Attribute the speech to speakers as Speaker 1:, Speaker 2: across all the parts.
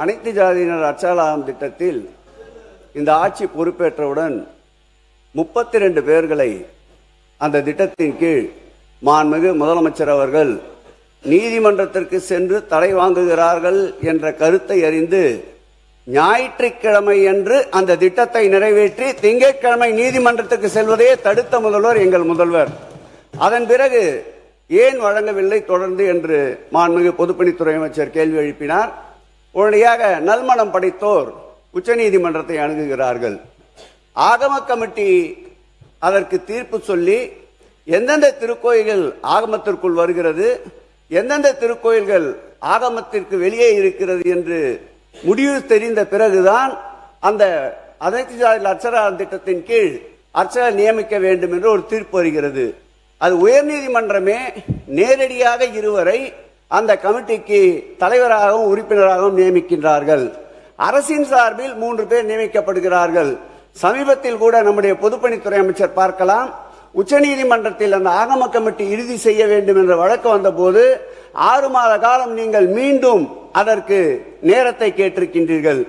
Speaker 1: அனைத்து ஜாதியினர் அச்சகலாகம் திட்டத்தில் இந்த ஆட்சி பொறுப்பேற்றவுடன் 32 பேர்களை அந்த திட்டத்தின் கீழ் மாண்புமிகு முதலமைச்சர் அவர்கள் நீதிமன்றத்திற்கு சென்று தடை வாங்குகிறார்கள் என்ற கருத்தை அறிந்து ஞாயிற்றுக்கிழமை என்று அந்த திட்டத்தை நிறைவேற்றி திங்கட்கிழமை நீதிமன்றத்துக்கு செல்வதையே தடுத்த முதல்வர் எங்கள் முதல்வர். அதன் பிறகு ஏன் வழங்கவில்லை தொடர்ந்து என்று மாண்புமிகு பொதுப்பணித்துறை அமைச்சர் கேள்வி எழுப்பினார். உடனடியாக நல்மனம் படைத்தோர் உச்சநீதிமன்றத்தை அணுகுகிறார்கள். ஆகம கமிட்டி அதற்கு தீர்ப்பு சொல்லி எந்தெந்த திருக்கோயில்கள் ஆகமத்திற்குள் வருகிறது, எந்தெந்த திருக்கோயில்கள் ஆகமத்திற்கு வெளியே இருக்கிறது என்று முடிவு தெரிந்த பிறகுதான் அந்த அனைத்து ஜாதி அர்ச்சகர் திட்டத்தின் கீழ் அர்ச்சகர் நியமிக்க வேண்டும் என்று ஒரு தீர்ப்பு வருகிறது. அது உயர்நீதிமன்றமே நேரடியாக இருவரை அந்த கமிட்டிக்கு தலைவராகவும் உறுப்பினராகவும் நியமிக்கின்றார்கள். அரசின் சார்பில் 3 பேர் நியமிக்கப்படுகிறார்கள். சமீபத்தில் கூட நம்முடைய பொதுப்பணித்துறை அமைச்சர் பார்க்கலாம், உச்சநீதிமன்றத்தில் அந்த ஆகம கமிட்டி இறுதி செய்ய வேண்டும் என்ற வழக்கு வந்தபோது 6 மாத காலம் நீங்கள் மீண்டும் அதற்கு நேரத்தை கேட்டிருக்கின்றீர்கள்.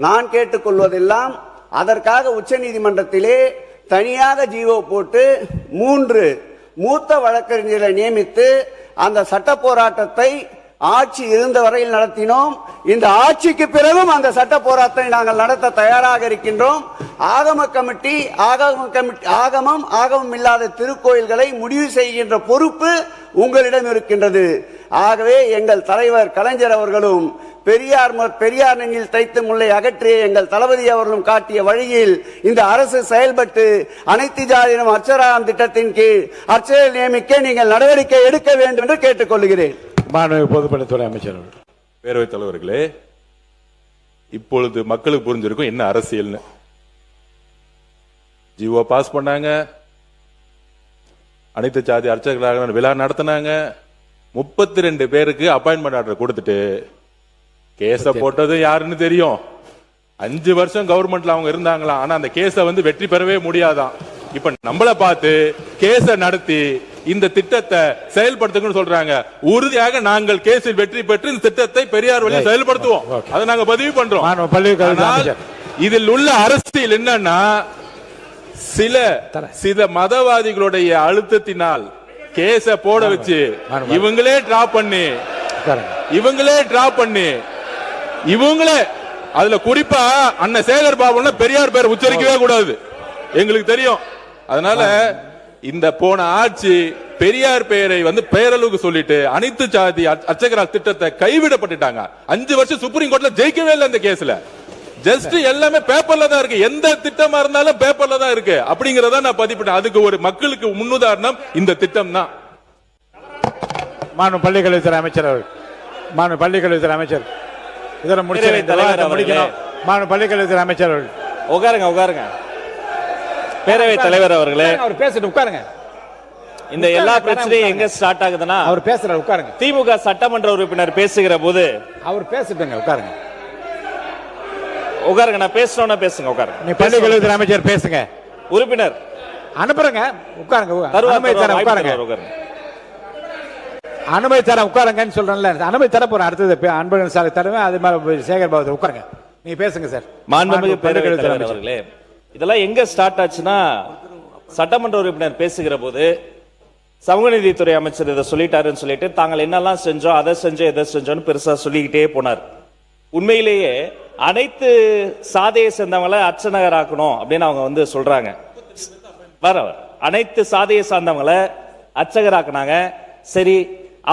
Speaker 1: நான் கேட்டுக்கொள்வதெல்லாம் அதற்காக உச்சநீதிமன்றத்திலே தனியாக ஜீவோ போட்டு 3 மூத்த வழக்கறிஞர்களை நியமித்து அந்த சட்ட போராட்டத்தை ஆட்சி இருந்த வரையில் நடத்தினோம். இந்த ஆட்சிக்கு பிறகும் அந்த சட்ட போராட்டத்தை நாங்கள் நடத்த தயாராக இருக்கின்றோம். ஆகமம் இல்லாத திருக்கோயில்களை முடிவு செய்கின்ற பொறுப்பு உங்களிடம் இருக்கின்றது. ஆகவே எங்கள் தலைவர் கலைஞர் அவர்களும் பெரியார் நெஞ்சில் தைத்து முல்லை அகற்றிய எங்கள் தளபதி அவர்களும் காட்டிய வழியில் இந்த அரசு செயல்பட்டு அனைத்து ஜாதியினம் அர்ச்சகர் திட்டத்தின் கீழ் அர்ச்சகர் நியமிக்க நீங்கள் நடவடிக்கை எடுக்க வேண்டும் என்று கேட்டுக்கொள்கிறேன்.
Speaker 2: மாண்புமிகு பொதுப்பணித்துறை அமைச்சர்.
Speaker 3: பேரவைத் தலைவர்களே, இப்பொழுது மக்களுக்கு புரிஞ்சிருக்கும் என்ன அரசியல்னு. ஜிஓ பாஸ் பண்ணாங்க, அனைத்து ஜாதி அர்ச்சகர்களாக விழா நடத்தினாங்க, 32 பேருக்கு அப்பாயின்மெண்ட் ஆர்டர் கொடுத்துட்டு கேஸ போட்டது யாருன்னு தெரியும். 5 வருஷம் கவர்மெண்ட்ல அவங்க இருந்தாங்களா, ஆனா அந்த கேஸ வெற்றி பெறவே முடியாதான். இப்ப நம்மள பார்த்து கேஸ நடத்தி இந்த திட்டத்தை செயல்படுத்துங்கன்னு சொல்றாங்க. உறுதியாக நாங்கள் கேஸில் வெற்றி பெற்று இந்த திட்டத்தை பெரியார் வழியில் செயல்படுத்துவோம். அதை நாங்க பதிவு பண்றோம். இதில் உள்ள அரசியல் என்னன்னா, சில மதவாதிகளுடைய அழுத்தத்தினால் கேஸ போட வச்சு இவங்களே டிராப் பண்ணி இவங்களே அதுல குறிப்பா அண்ணன் சேகர் பாபு பெரியார் பேர் உச்சரிக்கவே கூடாது, எங்களுக்கு தெரியும். அதனால இந்த போன ஆட்சி பெரியார் பெயரை பேரளவுக்கு சொல்லிட்டு அனைத்து ஜாதி அர்ச்சகர் திட்டத்தை கைவிடப்பட்டுட்டாங்க. 5 வருஷம் சுப்ரீம் கோர்ட்ல ஜெயிக்கவே இல்லை இந்த கேஸ்ல. ஜஸ்ட் எல்லாமே பேப்பர்ல தான் இருக்கு. எந்த திட்டமா இருந்தாலும் பேப்பர்ல தான் இருக்கு. அப்படிங்கறத நான் பதிப்பிட்டேன். அதுக்கு ஒரு மக்களுக்கு முன்னுதாரணம் இந்த திட்டம் தான்.
Speaker 2: மாண்பு பள்ளிக்கல்வித்துறை அமைச்சர் அவர்கள். மாண்பு பள்ளிக்கல்வித்துறை அமைச்சர் இதெல்லாம் முடிக்கணும். மாண்பு பள்ளிக்கல்வித்துறை அமைச்சர் அவர்கள்.
Speaker 4: உட்காருங்க. பேரவைத் தலைவர் அவர்களே,
Speaker 2: அவர் பேசிட்டு உட்காருங்க.
Speaker 4: இந்த எல்லா பிரச்சனையும் எங்க ஸ்டார்ட் ஆகுதுன்னா,
Speaker 2: அவர் பேசுறாரு, உட்காருங்க.
Speaker 4: திமுக சட்டமன்ற உறுப்பினர் பேசுகிற போது
Speaker 2: அவர் பேசிட்டுங்க, உட்காருங்க.
Speaker 4: நான் பேசணும்னா பேசுங்க, உட்காருங்க.
Speaker 2: நீ பள்ளிக்கல்வித்துறை அமைச்சர் பேசுங்க.
Speaker 4: உறுப்பினர்
Speaker 2: அனுப்புறங்க, உட்காருங்க. அனுமதி தர உட்காருங்க. அனுமதி தர உட்காருங்கன்னு சொல்றேன்ல, அனுமதி தர போறேன். அடுத்தது அன்பழகன் சார் தருவேன். அது மாதிரி சேகர் பாபு உட்காருங்க. நீ பேசுங்க சார்.
Speaker 4: மாண்புமிகு பேரவைத் தலைவர் அவர்களே, இதெல்லாம் எங்க ஸ்டார்ட் ஆச்சுன்னா, சட்டமன்ற உறுப்பினர் பேசுகிற போது சமூக நீதித்துறை அமைச்சர் இதை சொல்லிட்டாருன்னு சொல்லிட்டு தாங்கள் என்னெல்லாம் செஞ்சோம், அதை செஞ்சோம், எதை செஞ்சோம்னு பெருசா சொல்லிக்கிட்டே போனார். உண்மையிலேயே அனைத்து சாதியை சேர்ந்தவங்களை அர்ச்சகர் ஆக்கணும் அப்படின்னு அவங்க சொல்றாங்க. அனைத்து சாதியை சார்ந்தவங்களை அர்ச்சகர் ஆக்குனாங்க. சரி,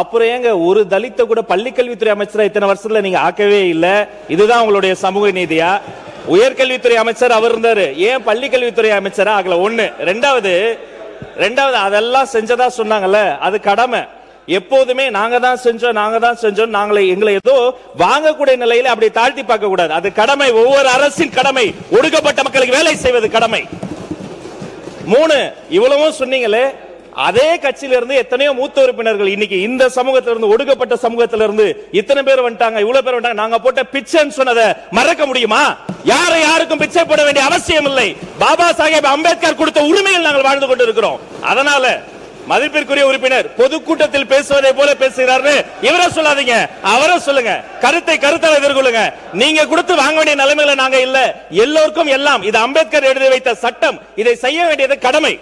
Speaker 4: அப்புறம் ஏங்க ஒரு தலித்த கூட பள்ளிக்கல்வித்துறை அமைச்சரா இத்தனை வருஷத்துல நீங்க ஆக்கவே இல்லை? இதுதான் உங்களுடைய சமூக நீதியா? உயர்கல்வித்துறை அமைச்சர் அவர் இருந்தாரு, ஏன் பள்ளிக்கல்வித்துறை அமைச்சரா ஆகல? ஒண்ணு. ரெண்டாவது அதெல்லாம் செஞ்சதா சொன்னாங்கல்ல, அது கடமை. எப்போதுமே நாங்க தான் செஞ்சோம் எங்களை ஏதோ வாங்கக்கூடிய நிலையில அப்படி தாழ்த்தி பார்க்க கூடாது. அது கடமை, ஒவ்வொரு அரசின் கடமை. ஒடுக்கப்பட்ட மக்களுக்கு வேலை செய்வது கடமை. 3, இவ்வளவும் சொன்னீங்களே, அதே கட்சியில இருந்து எத்தனையோ மூத்த உறுப்பினர்கள் இன்னைக்கு இந்த சமூகத்திலிருந்து, ஒடுக்கப்பட்ட சமூகத்திலிருந்து இத்தனை பேர் வந்துட்டாங்க, இவ்வளவு பேர் வந்துட்டாங்க. நாங்க போட்ட பிச்சைன்னு சொன்னதை மறக்க முடியுமா? யாருக்கும் பிச்சை போட வேண்டிய அவசியம் இல்லை. பாபா சாஹேப் அம்பேத்கர் கொடுத்த உரிமையில் நாங்கள் வாழ்ந்து கொண்டிருக்கிறோம். அதனால மதிப்பிற்குரிய உறுப்பினர் பொதுக்கூட்டத்தில் பேசுவதை போல பேசுகிறாரு. இவரை சொல்லாதீங்க, அவரை சொல்லுங்க. கருத்தை கருத்தால் எதிர்கொள்ளுங்க. நீங்க கொடுத்து வாங்க வேண்டிய நிலைமையில நாங்க இல்ல. எல்லோருக்கும் எல்லாம். இது அம்பேத்கர் எழுதி வைத்த சட்டம். இதை செய்ய வேண்டியது கடமை.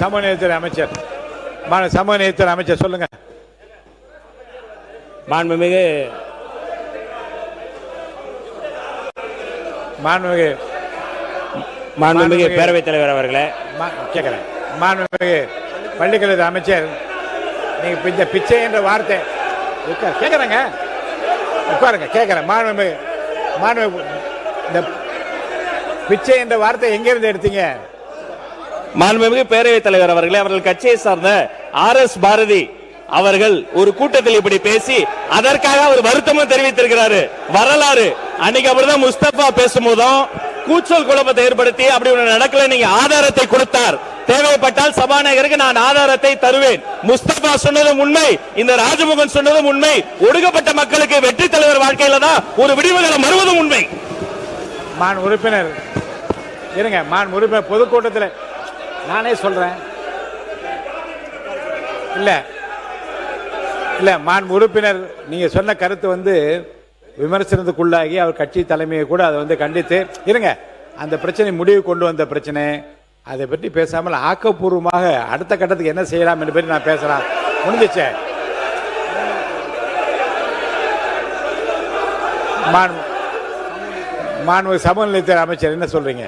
Speaker 2: சமூக நீதித்துறை அமைச்சர், சமூக நீதித்துறை அமைச்சர் சொல்லுங்க.
Speaker 4: மாண்புமிகு பேரவைத் தலைவர் அவர்களே,
Speaker 2: கேட்கிறேன். மாண்புமிகு பள்ளிக்கல்வித்துறை அமைச்சர், நீங்க இந்த பிச்சை என்ற வார்த்தை கேட்கறேங்க, உட்காருங்க, கேட்கிறேன். மாண்புமிகு இந்த பிச்சை என்ற வார்த்தை எங்கிருந்து எடுத்தீங்க?
Speaker 4: மாண்புமிகு பேரவைத் தலைவர் அவர்களே, அவர்கள் கட்சியை சார்ந்த RS பாரதி அவர்கள் ஒரு கூட்டத்தில் இப்படி பேசி அதற்காக அவர் வருத்தமும் தெரிவித்திருக்கிறாரு. வரலாறு அன்னைக்கு அப்படிதான் முஸ்தபா பேசும்போதும் கூச்சல் குழப்பத்தை ஏற்படுத்தி அப்படி ஒன்று நடக்கல, நீங்க ஆதாரத்தை கொடுத்தார். தேவைப்பட்டால் சபாநாயகருக்கு நான் ஆதாரத்தை தருவேன். முஸ்தபா சொன்னதும் உண்மை, இந்த ராஜமுகன் சொன்னதும் உண்மை. ஒடுக்கப்பட்ட மக்களுக்கு வெற்றி தலைவர் வாழ்க்கையில தான் ஒரு விடிவுகளை மறுவதும் உண்மை.
Speaker 2: மான் உறுப்பினர் இருங்க, மான் உறுப்பினர் பொதுக்கூட்டத்தில் நானே சொல்றேன். இல்ல மான் உறுப்பினர், நீங்க சொன்ன கருத்து விமர்சனத்துக்குள்ளாகி அவர் கட்சி தலைமையை கூட அதை கண்டித்து இருங்க. அந்த பிரச்சனை முடிவு கொண்டு வந்த பிரச்சனை, அதை பற்றி பேசாமல் ஆக்கப்பூர்வமாக அடுத்த கட்டத்துக்கு என்ன செய்யலாம் என்று பற்றி நான் பேசலாம். முடிஞ்சிச்சே. மாண்பு சமூக நீதித்துறை அமைச்சர் என்ன சொல்றீங்க?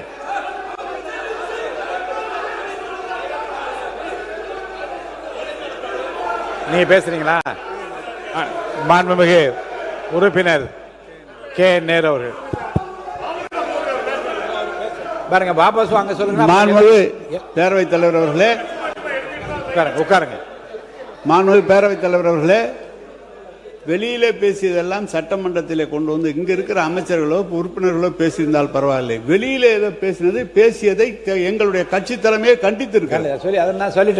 Speaker 2: நீங்க பேசுறீங்களா? மாண்புமிகு உறுப்பினர் நேரு அவர்கள் பாருங்க, வாபஸ் வாங்க சொல்லுங்க.
Speaker 5: மாண்புமிகு பேரவைத் தலைவர் அவர்களே,
Speaker 2: உட்காருங்க.
Speaker 5: மாண்புமிகு பேரவைத் தலைவர் அவர்களே, வெளியிலே பேசியதெல்லாம் சட்டமன்றத்திலே கொண்டு வந்து இங்க இருக்கிற அமைச்சர்களோ உறுப்பினர்களோ பேசியிருந்தால் பரவாயில்லை. வெளியில ஏதோ பேசியதை எங்களுடைய கட்சி தலைமையை கண்டித்திருக்கேன்.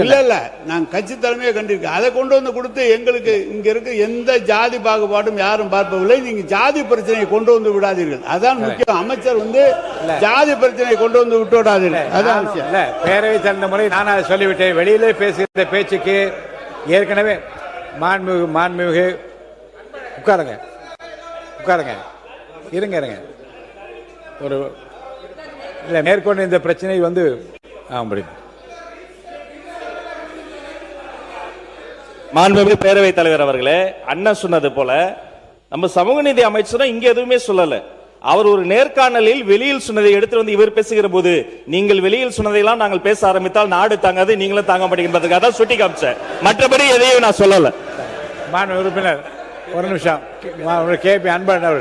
Speaker 5: இல்ல நான் கட்சி தலைமையை கண்டிருக்கேன். அதை கொண்டு வந்து கொடுத்து எங்களுக்கு இங்க இருக்க எந்த ஜாதி பாகுபாடும் யாரும் பார்ப்பதில்லை. நீங்க ஜாதி பிரச்சனையை கொண்டு வந்து விடாதீர்கள். அதான் முக்கியம். அமைச்சர் ஜாதி பிரச்சனையை கொண்டு வந்து விட்டு விடாதீர்கள். அதான் விஷயம்.
Speaker 2: பேரவைத் தலைவர் முறை நான் அதை சொல்லிவிட்டேன். வெளியிலே பேசுகிற பேச்சுக்கு ஏற்கனவே மாண்புமிகு உட்காருங்க, இருங்க. ஒரு இல்ல மேற்கொண்டு இந்த பிரச்சனை
Speaker 4: மாண்புமிகு பேரவைத் தலைவர் அவர்களே, அண்ணன் சொன்னது போல நம்ம சமூக நீதி அமைச்சரும் இங்க எதுவுமே சொல்லல. அவர் ஒரு நேர்காணலில் வெளியில் சொன்னதை எடுத்து வந்து இவர் பேசுகிற போது, நீங்கள் வெளியில் சொன்னதையெல்லாம் நாங்கள் பேச ஆரம்பித்தால் நாடு தாங்காது, நீங்களும் தாங்க மாட்டேங்கிறதுக்காக தான் சுட்டி காமிச்சேன். மற்றபடி எதையும் நான் சொல்லல.
Speaker 2: மாண்பு உறுப்பினர் ஒரு நிமிஷம். கேபி அன்பழகன்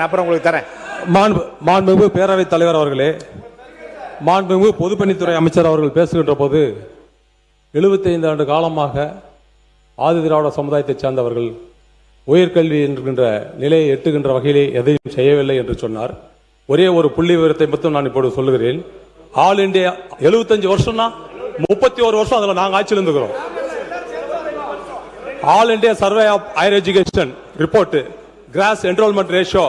Speaker 2: அப்புறம் உங்களுக்கு தரேன்.
Speaker 6: மாண்புமிகு பேரவைத் தலைவர் அவர்களே, மாண்புமிகு பொதுப்பணித்துறை அமைச்சர் அவர்கள் பேசுகின்ற போது 75 ஆண்டு காலமாக ஆதி திராவிட சமுதாயத்தைச் சேர்ந்தவர்கள் உயர்கல்வி என்கின்ற நிலையை எட்டுகின்ற வகையிலே எதையும் செய்யவில்லை என்று சொன்னார். ஒரே ஒரு புள்ளி விவரத்தை மட்டும் நான் இப்போது சொல்லுகிறேன். ஆல் இண்டியா 75 வருஷம்னா 31 வருஷம் அதுல நாங்க ஆட்சியில் இருந்துக்கிறோம். All India survey of higher education report gross enrolment ratio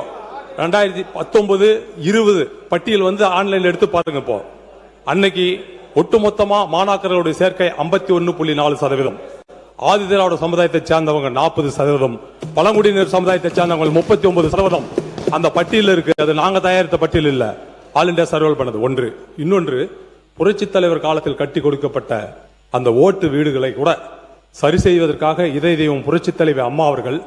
Speaker 6: 2019-20 பட்டியல் ஆன்லைன்ல எடுத்து பாருங்க. இப்போ அன்னைக்கு ஒட்டுமொத்தமா மாணாக்கர்களுடைய சேர்க்கை 51.4%, ஆதி திராவிட சமுதாயத்தை சேர்ந்தவங்க 40%, பழங்குடியினர் சமுதாயத்தை சேர்ந்தவங்க 39%. அந்த பட்டியல் இருக்கு. அது நாங்க தயாரித்த பட்டியல் இல்ல, ஆல் இண்டியா சர்வே பண்ணது. ஒன்று. இன்னொன்று, புரட்சி தலைவர் காலத்தில் கட்டி கொடுக்கப்பட்ட அந்த ஓட்டு வீடுகளை கூட சரி செய்வதற்காக இதய தெய்வம் புரட்சி தலைவர் அம்மா அவர்கள்